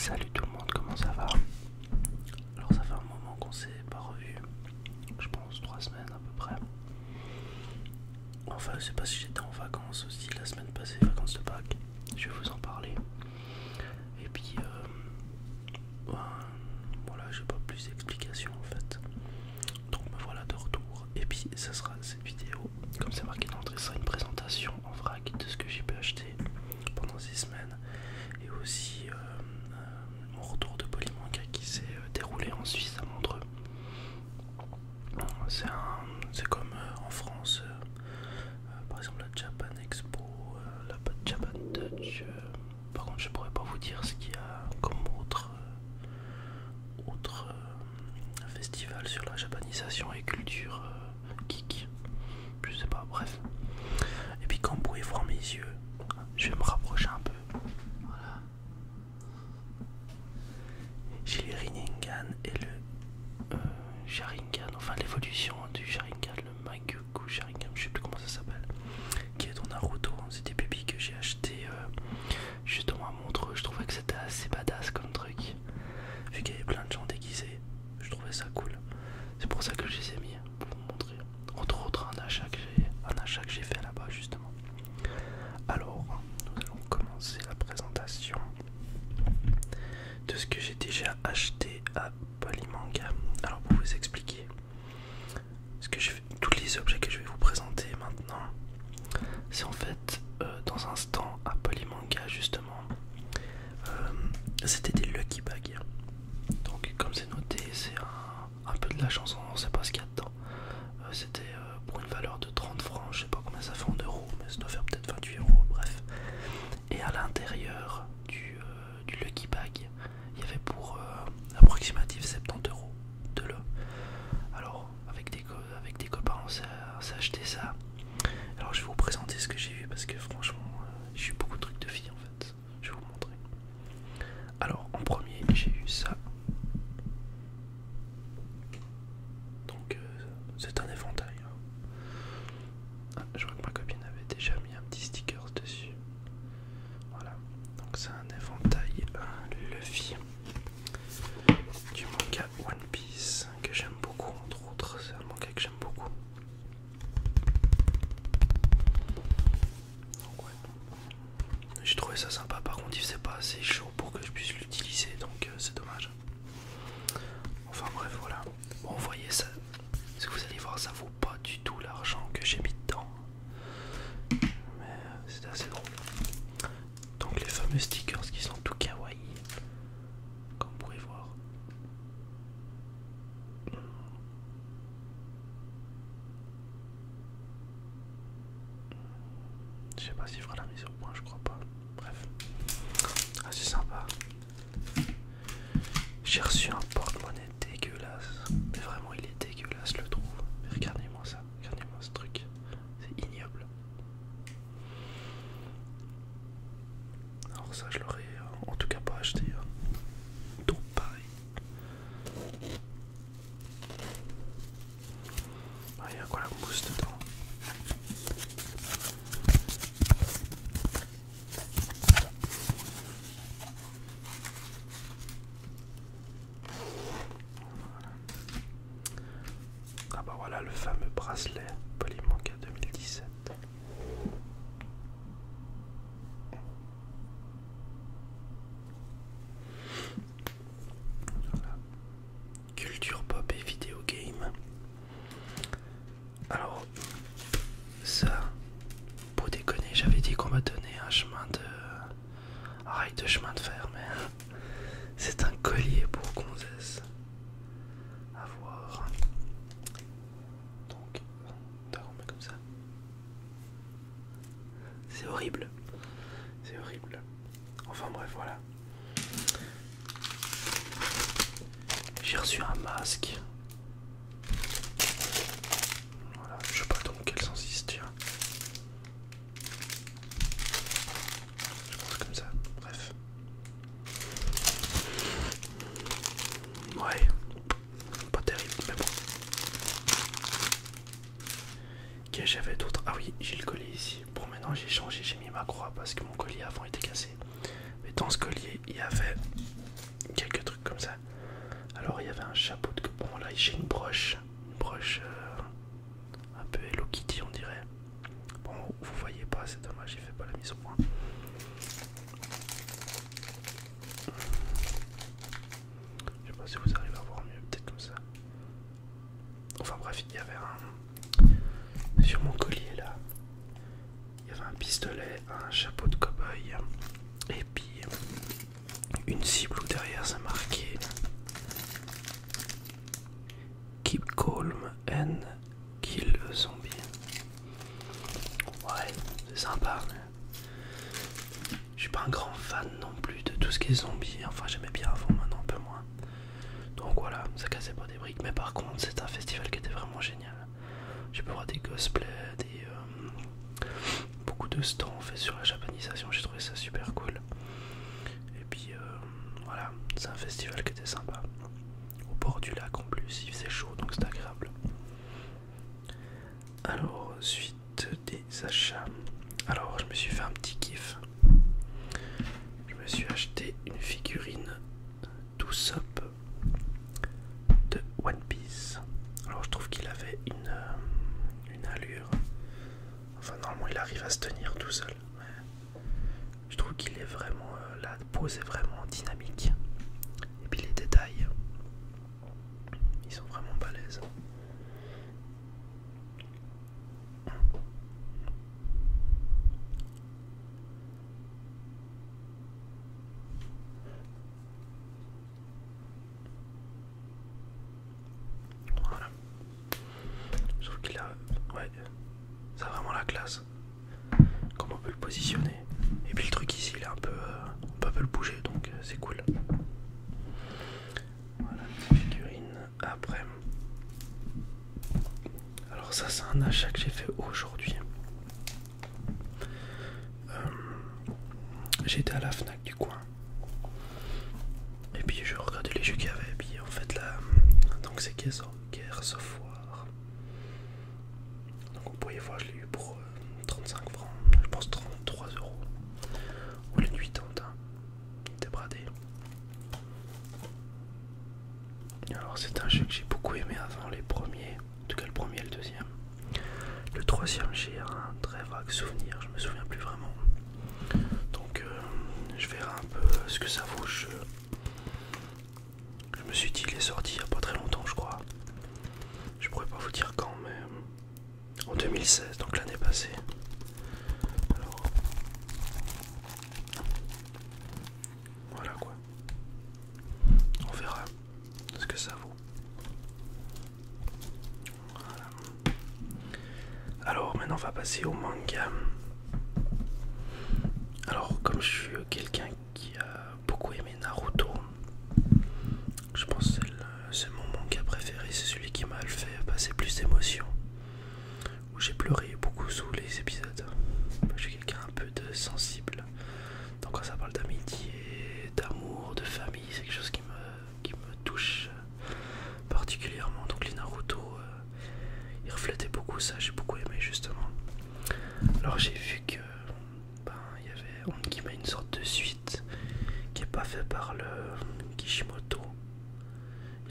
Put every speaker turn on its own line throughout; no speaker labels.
Salut tout le monde, comment ça va? Alors ça fait un moment qu'on s'est pas revu, je pense 3 semaines à peu près. Enfin je sais pas si j'étais en vacances aussi la semaine passée, vacances de Pâques, je vais vous en parler. Et puis voilà, j'ai pas plus d'explications en fait. Donc me voilà de retour. Et puis ça sera cette vidéo, comme c'est marqué dans l'entrée, ce sera une présentation en vrac de ce que j'ai pu acheter pendant ces semaines. Et aussi mon retour de Polymanga qui s'est déroulé en Suisse à Montreux. C'est comme en France, par exemple la Japan Expo, la Japan Touch. Par contre, je pourrais pas vous dire ce qu'il y a comme autre festival sur la japanisation et culture geek. Je sais pas, bref. Et puis, quand vous pouvez voir mes yeux, je vais me rapprocher un peu. Voilà. J'ai le Rinnegan et le Sharingan, enfin l'évolution du Sharingan, le Magyoku Sharingan, je sais plus comment ça s'appelle, qui est dans Naruto. C'est des pépis que j'ai acheté justement à Montreux. Je trouvais que c'était assez badass comme truc, vu qu'il y avait plein de gens déguisés. Je trouvais ça cool. C'est pour ça que je les ai mis pour vous montrer. Entre autres, un achat que j'ai fait là-bas justement. Alors, nous allons commencer la présentation de ce que j'ai déjà acheté à Polymanga. Alors pour vous expliquer tous les objets que je vais vous présenter maintenant, c'est en fait dans un stand à Polymanga justement. C'était des Lucky Bags. Donc comme c'est noté, c'est un peu de la chanson, on sait pas ce qu'il y a dedans. C'était pour une valeur de 30 francs, je sais pas combien ça fait en euros, mais ça doit faire peut-être 28 euros, bref. Et à l'intérieur du Lucky Bag, il y avait pour approximatif 70 euros de l'eau. Alors avec des copains on s'est acheté ça. Alors je vais vous présenter ce que j'ai eu parce que franchement j'ai eu beaucoup de trucs de filles en fait. Je vais vous montrer. Alors en premier j'ai eu ça. Donc c'est un éventail. Ah, je vois que ma copine avait déjà mis un petit sticker dessus. Voilà. Donc c'est un éventail Luffy du manga One Piece que j'aime beaucoup, entre autres. C'est un manga que j'aime beaucoup. Donc ouais. J'ai trouvé ça sympa, par contre il faisait pas assez chaud pour que je puisse l'utiliser, donc c'est dommage. Enfin bref, voilà. Bon, vous voyez ça, ce que vous allez voir, ça vaut pas du tout l'argent que j'ai mis dedans. Mais c'est assez drôle. Donc les fameux stickers qui sont tout kawaii, comme vous pouvez voir. Je sais pas s'il fera la mise au point, je crois pas. Bref, c'est sympa. J'ai reçu un porte-monnaie dégueulasse, mais vraiment il est dégueulasse, je le trouve. Mais regardez-moi ça, regardez-moi ce truc, c'est ignoble. Alors ça je l'aurais en tout cas pas acheté. Donc pareil. Ah, il y a quoi la mousse dedans? Ah bah voilà le fameux bracelet Polymanga 2017. Voilà. Culture pop et vidéo game. Alors ça, pour déconner, j'avais dit qu'on m'a donné un rail de chemin de fer, mais c'est un collier pour gonzesse. À voir. Donc, on met comme ça. C'est horrible. C'est horrible. Enfin bref, voilà. J'ai reçu un masque. Voilà, je sais pas dans quel sens il se tient. Je pense comme ça, bref. Ouais, pas terrible, mais bon. Ok, j'avais d'autres. Ah oui, j'ai le collier ici. Bon, maintenant j'ai changé, j'ai mis ma croix parce que mon collier avant était cassé. Mais dans ce collier, il y avait j'ai une broche. Un peu Hello Kitty on dirait. Bon, vous voyez pas, c'est dommage, il fait pas la mise au point. Je sais pas si vous arrivez à voir mieux, peut-être comme ça. Enfin bref, il y avait un... Sur mon collier là, il y avait un pistolet, un chapeau de cow-boy et puis une cible où derrière ça marquait Keep calm and kill a zombie. Ouais, c'est sympa, mais je suis pas un grand fan non plus de tout ce qui est zombie. Enfin, j'aimais bien avant, maintenant un peu moins. Donc voilà, ça cassait pas des briques. Mais par contre, c'est un festival qui était vraiment génial. J'ai pu voir des cosplays, beaucoup de stands faits sur la japanisation. J'ai trouvé ça super cool. Et puis voilà, c'est un festival qui était sympa. Au bord du lac en plus, il faisait chaud donc c'était agréable. Alors, suite des achats. Alors, je me suis fait un petit kiff. Je me suis acheté une figurine Usopp de One Piece. Alors, je trouve qu'il avait une allure. Enfin, normalement, il arrive à se tenir tout seul. Mais je trouve qu'il est vraiment. La pose est vraiment dynamique. Et puis les détails, ils sont vraiment balèzes. Voilà. Je trouve qu'il a. Ouais, ça a vraiment la classe. Comment on peut le positionner. Et puis le truc ici, il est un peu. On peut le bouger donc c'est cool. Voilà, petite figurine. Après. Alors, ça, c'est un achat que j'ai fait aujourd'hui. J'étais à la Fnac du coin. Et puis je regardais les jeux qu'il y avait. Et puis en fait là, donc c'est Gears of War. Donc vous pourriez voir, je l'ai eu pour 35 francs. Je pense 33 €. Ou les 80, hein. Il était bradé. Alors c'est un jeu que j'ai beaucoup aimé avant les premiers. En tout cas le premier et le deuxième. Le troisième, j'ai un très vague souvenir. Je me souviens plus vraiment. Donc je verrai un peu ce que ça vaut. Je me suis dit, il est sorti il n'y a pas très longtemps, je crois. Je pourrais pas vous dire quand, mais en 2016, donc l'année passée. Alors, voilà quoi. On verra ce que ça vaut. Voilà. Alors maintenant, on va passer au manga. Alors, comme je suis quelqu'un qui a beaucoup aimé Naruto, je pense que c'est mon manga préféré, c'est celui qui m'a fait passer plus d'émotions, où j'ai pleuré beaucoup sous les épisodes. Je suis quelqu'un un peu de sensible, donc quand ça parle d'amitié, d'amour, de famille, c'est quelque chose qui me touche particulièrement. Donc les Naruto, ils reflétaient beaucoup ça, j'ai beaucoup aimé justement. Alors j'ai vu que il y avait une sorte de suite qui est pas fait par le Kishimoto.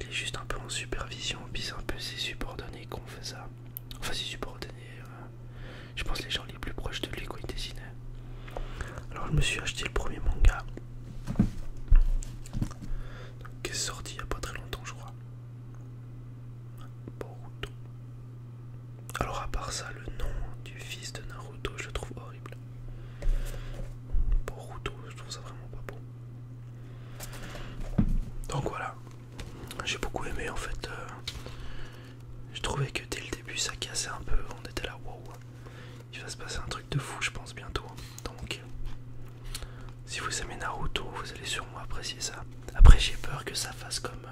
Il est juste un peu en supervision, puis c'est un peu ses subordonnés qui ont fait ça. Enfin ses subordonnés, je pense les gens les plus proches de lui quand il dessinait. Alors je me suis acheté le premier manga qui est sorti il y a pas très longtemps, je crois. Boruto. Alors à part ça, le nom du fils de Naruto, je le trouve horrible. Boruto, je trouve ça vraiment pas beau. Donc voilà, j'ai beaucoup aimé en fait. Je trouvais que dès le début ça cassait un peu, on était là, wow, il va se passer un truc de fou je pense bientôt. Donc si vous aimez Naruto, vous allez sûrement apprécier ça. Après j'ai peur que ça fasse comme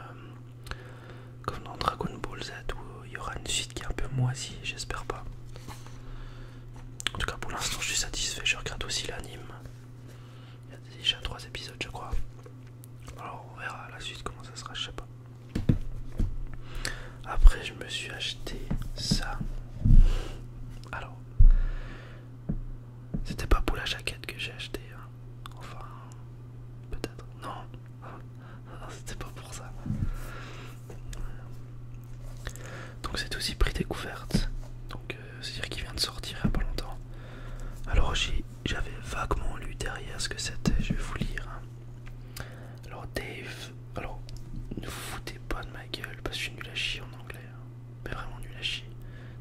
dans Dragon Ball Z où il y aura une suite qui est un peu moisie, j'espère pas. En tout cas pour l'instant je suis satisfait, je regarde aussi l'anime. Il y a déjà 3 épisodes je crois. Alors on verra la suite comment ça sera, je sais pas. Après je me suis acheté ça. Alors c'était pas pour la jaquette que j'ai acheté, hein. Enfin peut-être, non, c'était pas pour ça. Donc c'est aussi prix découverte. Donc c'est-à-dire qu'il vient de sortir il n'y a pas longtemps. Alors j'avais vaguement lu derrière ce que c'était, je vais vous lire. Hein. Alors Dave, alors ne vous foutez pas de ma gueule parce que je suis nul à chier en anglais. Hein. Mais vraiment nul à chier.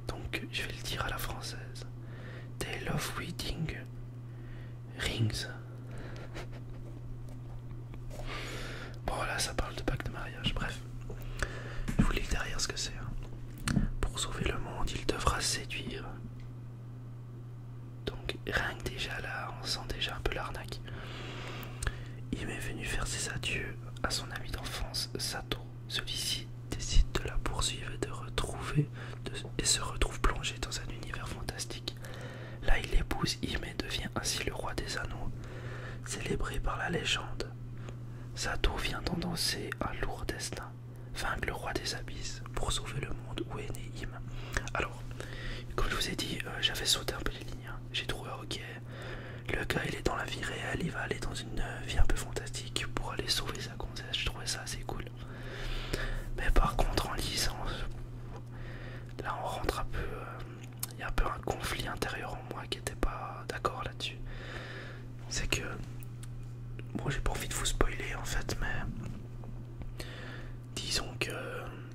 Donc je vais le dire à la française. They love reading rings. Bon là ça parle de bague de mariage, bref. Je vous lis derrière ce que c'est. Hein. Pour sauver le monde, il devra séduire. Donc rien que déjà là, on sent déjà un peu l'arnaque. Il m'est venu faire ses adieux à son ami d'enfance, Sato. Celui-ci décide de la poursuivre et et se retrouve plongé dans un univers fantastique. Là, il épouse Ime et devient ainsi le roi des anneaux, célébré par la légende. Sato vient d'endosser un lourd destin, vaincre le roi des abysses pour sauver le monde où est né Ime. Alors, comme je vous ai dit, j'avais sauté un peu les lignes. Hein. J'ai trouvé ok. Le gars, il est dans la vie réelle, il va aller dans une vie un peu fantastique pour aller sauver sa gonzesse. Je trouvais ça assez cool. Mais par contre, en lisant, là, on rentre un peu. Il y a un peu un conflit intérieur en moi qui était pas d'accord là-dessus. C'est que bon, j'ai pas envie de vous spoiler en fait, mais disons que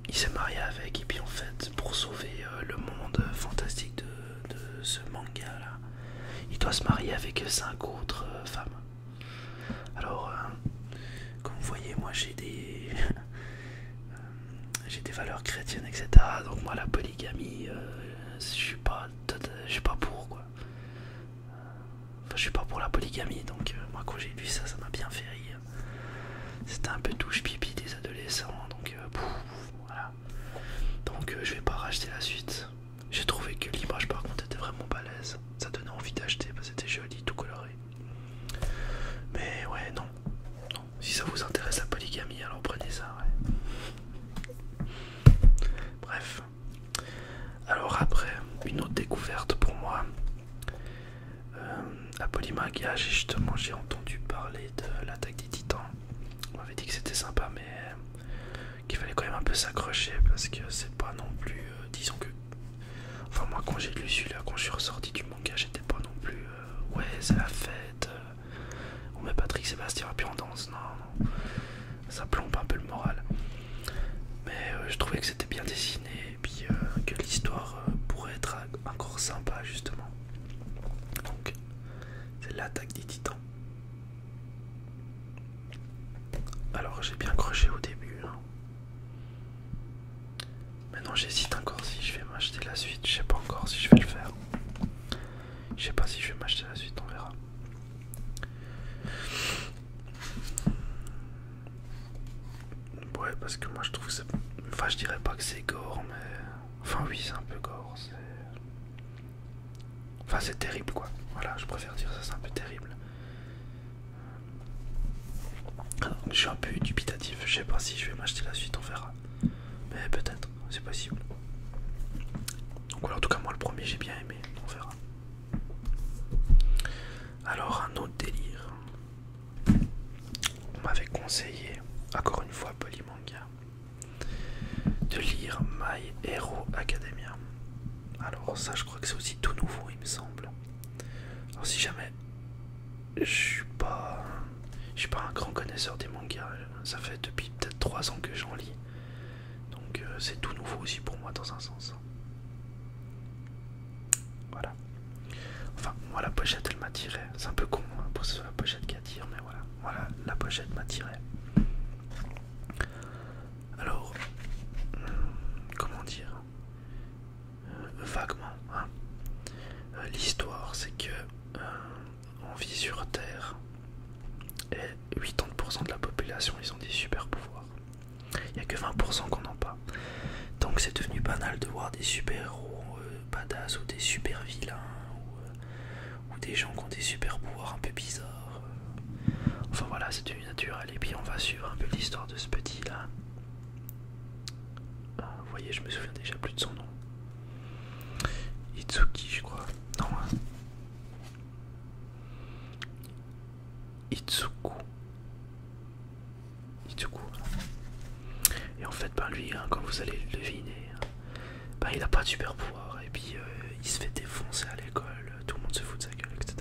il s'est marié avec, et puis en fait, pour sauver le monde fantastique de ce manga là, il doit se marier avec 5 autres femmes. Alors, comme vous voyez, moi j'ai des j'ai des valeurs chrétiennes, etc. Donc moi la polygamie, je suis pas pour quoi. Enfin, je suis pas pour la polygamie, donc moi quand j'ai lu ça, ça m'a bien fait rire. C'était un peu touche pipi des adolescents, donc voilà. Donc je vais pas racheter la suite. J'ai trouvé que l'image par contre était vraiment balèze. Ça donnait envie d'acheter parce que c'était joli, tout coloré. Mais ouais, non. Si ça vous intéresse la polygamie, alors prenez ça, ouais. Bref. Alors après, une autre découverte pour moi. La Polymaga, j'ai entendu parler de l'attaque des titans. On m'avait dit que c'était sympa, mais qu'il fallait quand même un peu s'accrocher parce que c'est pas non plus. Disons que. Enfin, moi, quand j'ai lu celui-là, quand je suis ressorti du manga, j'étais pas non plus. Ouais, c'est la fête. On met Patrick Sébastien et puis on danse. Non, non. Ça plombe un peu le moral. Mais je trouvais que c'était bien dessiné et puis que l'histoire pourrait être encore sympa, justement. Donc, c'est l'attaque des titans. Alors j'ai bien accroché au début. Hein. Maintenant j'hésite encore si je vais m'acheter la suite. Je sais pas encore si je vais le faire. Je sais pas si je vais m'acheter la suite, on verra. Ouais, parce que moi je trouve que c'est. Enfin, je dirais pas que c'est gore, mais. Enfin, oui, c'est un peu gore. Enfin, c'est terrible quoi. Voilà, je préfère dire ça, c'est un peu terrible. Je suis un peu dubitatif, je sais pas si je vais m'acheter la suite, on verra. Mais peut-être, c'est possible. Donc voilà, en tout cas moi le premier j'ai bien aimé, on verra. Alors un autre délire. On m'avait conseillé, encore une fois Polymanga, de lire My Hero Academia. Alors ça je crois que c'est aussi tout nouveau il me semble. Alors si jamais je suis pas un grand connaisseur des mangas, ça fait depuis peut-être 3 ans que j'en lis. Donc c'est tout nouveau aussi pour moi dans un sens. Voilà. Enfin, moi la pochette elle m'attirait. C'est un peu con hein, pour que ce soit la pochette qui attire, mais voilà. Voilà, la pochette m'attirait. Alors, comment dire vaguement, hein. L'histoire c'est que on vit sur Terre et 80% de la population ils ont des super pouvoirs. Il n'y a que 20% qu'on n'en a pas. Donc c'est devenu banal de voir des super-héros badass ou des super-vilains ou des gens qui ont des super-pouvoirs un peu bizarres. Enfin voilà, c'est devenu naturel. Et puis on va suivre un peu l'histoire de ce petit-là. Vous voyez, je me souviens déjà plus de son nom. Itsuki, je crois. Non, hein. Itsuku. Et en fait, ben lui, hein, comme vous allez le deviner, bah, il a pas de super pouvoir. Et puis il se fait défoncer à l'école, tout le monde se fout de sa gueule, etc.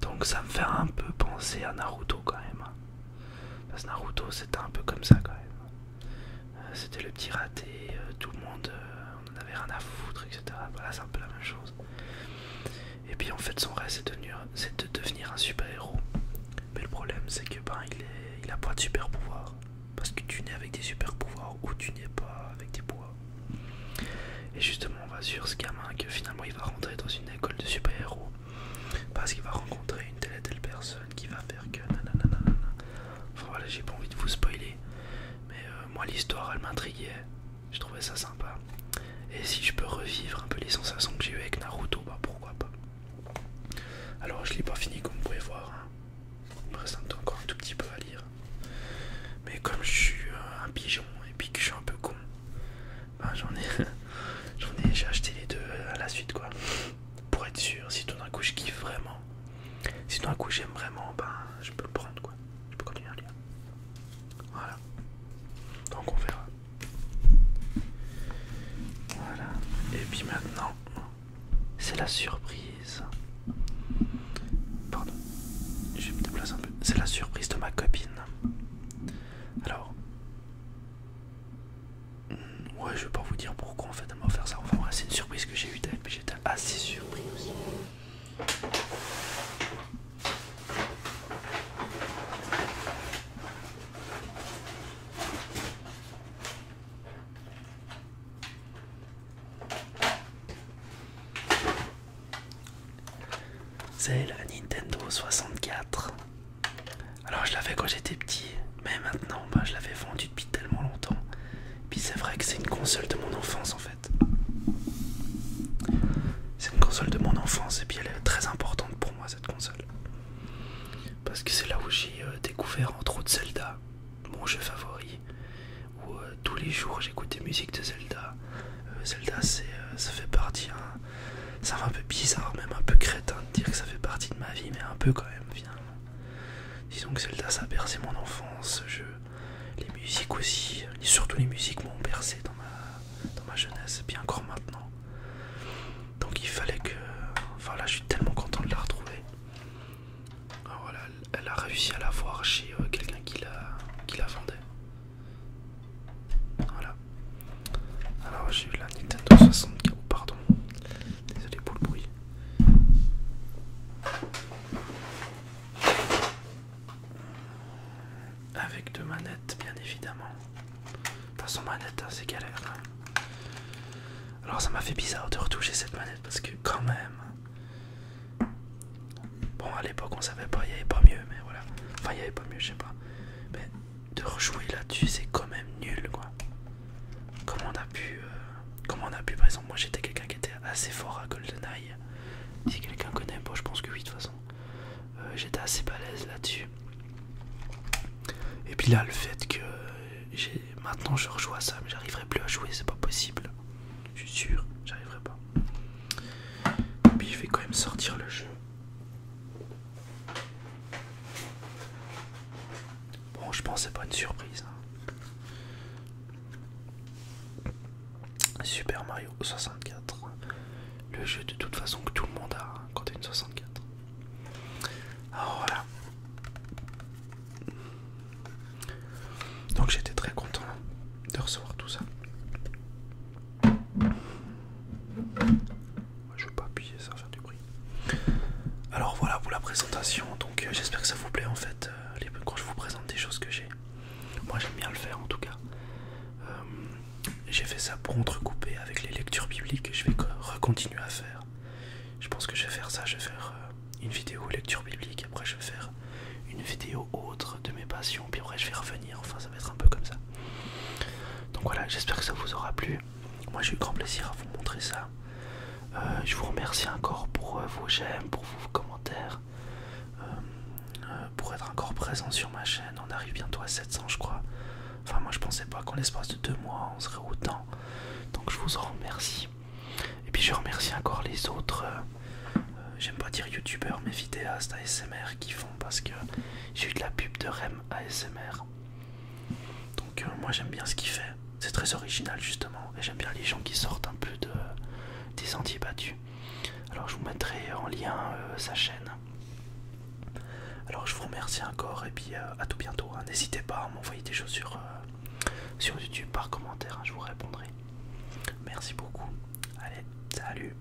Donc ça me fait un peu penser à Naruto quand même. Parce que Naruto c'était un peu comme ça quand même. C'était le petit raté, tout le monde on en avait rien à foutre, etc. Voilà, c'est un peu la même chose. Et puis en fait son rêve c'est de devenir un super héros. Mais le problème c'est que ben il a pas de super pouvoir. Parce que tu nais avec des super pouvoirs ou tu n'es pas avec des pouvoirs. Et justement on va sur ce gamin que finalement il va rentrer dans une école de super héros. Parce qu'il va rencontrer une telle et telle personne qui va faire que nanana. Enfin voilà, j'ai pas envie de vous spoiler. Mais moi l'histoire elle m'intriguait. Je trouvais ça sympa. Et si je peux revivre un peu les sensations que j'ai eues avec Naruto, bah pourquoi pas. Alors je l'ai pas fini comme vous pouvez voir. Hein. Il me reste encore un tout petit peu à lire. Mais comme je suis un pigeon et puis que je suis un peu con, bah j'ai acheté les deux à la suite quoi. Pour être sûr, si tout d'un coup je kiffe vraiment, si tout d'un coup j'aime vraiment, ben je peux le prendre quoi. Je peux continuer à lire. Voilà. Donc on verra. Voilà. Et puis maintenant, c'est la surprise. Pardon. Je me déplace un peu. C'est la surprise de ma copine. Alors. Ouais, je vais pas vous dire pourquoi en fait elle m'a offert ça. Enfin, ouais, c'est une surprise que j'ai eue d'elle, mais j'étais assez surpris aussi. C'est la Nintendo 64. Alors je l'avais quand j'étais petit, mais maintenant bah, je l'avais vendue depuis tellement longtemps. Puis c'est vrai que c'est une console de mon enfance en fait. C'est une console de mon enfance et puis elle est très importante pour moi cette console. Parce que c'est là où j'ai découvert entre autres Zelda, mon jeu favori. Où tous les jours j'écoute des musiques de Zelda. Zelda ça fait partie, hein, ça va un peu bizarre, même un peu crétin de dire que ça fait partie de ma vie, mais un peu quand même finalement. Disons que Zelda ça a bercé mon enfance, ce jeu. Les musiques aussi, et surtout les musiques m'ont bercé dans ma jeunesse, bien encore maintenant. Donc il fallait que... Enfin là je suis tellement content de la retrouver. Alors voilà, elle a réussi à la voir chez quelqu'un qui la vendait. Voilà. Alors j'ai eu la Nintendo 64, pardon. Désolé pour le bruit. Avec deux manettes bien évidemment. De toute façon manette hein, c'est galère quand même. Alors ça m'a fait bizarre de retoucher cette manette parce que quand même... Bon à l'époque on savait pas, il n'y avait pas mieux mais voilà. Enfin il n'y avait pas mieux je sais pas. Mais de rejouer là-dessus c'est quand même nul quoi. Comment on a pu par exemple, moi j'étais quelqu'un qui était assez fort à GoldenEye. Si quelqu'un connaît, bon je pense que oui de toute façon. J'étais assez balèze là-dessus. Et puis là le fait que maintenant je rejoue à ça mais j'arriverai plus à jouer, c'est pas possible. Je suis sûr, j'arriverai pas. Et puis je vais quand même sortir le jeu. Bon je pense que c'est pas une surprise. Hein. Super Mario 64. Le jeu de toute façon que tout le monde a hein, quand t'as une 64. Alors voilà. Donc j'étais très content de recevoir tout ça. Je veux pas appuyer, ça va faire du bruit. Alors voilà pour la présentation. Donc j'espère que ça vous plaît en fait quand je vous présente des choses que j'ai. Moi j'aime bien le faire en tout cas. J'ai fait ça pour entrecouper avec les lectures bibliques que je vais recontinuer à faire. Je pense que je vais faire ça, je vais faire une vidéo lecture biblique, après je vais faire une vidéo autre de mes passions, puis après je vais revenir, enfin ça va être un peu comme ça. Donc voilà, j'espère que ça vous aura plu. Moi j'ai eu grand plaisir à vous montrer ça. Je vous remercie encore pour vos j'aime, pour vos commentaires, pour être encore présent sur ma chaîne. On arrive bientôt à 700 je crois. Enfin moi je pensais pas qu'en l'espace de 2 mois on serait autant. Donc je vous en remercie. Et puis je remercie encore les autres, j'aime pas dire youtubeurs mais vidéastes ASMR qui font parce que j'ai eu de la pub de Rem ASMR. Donc moi j'aime bien ce qu'il fait. C'est très original justement, et j'aime bien les gens qui sortent un peu des sentiers battus. Alors je vous mettrai en lien sa chaîne. Alors je vous remercie encore et puis à tout bientôt. Hein. N'hésitez pas à m'envoyer des choses sur YouTube par commentaire, hein, je vous répondrai. Merci beaucoup. Allez, salut.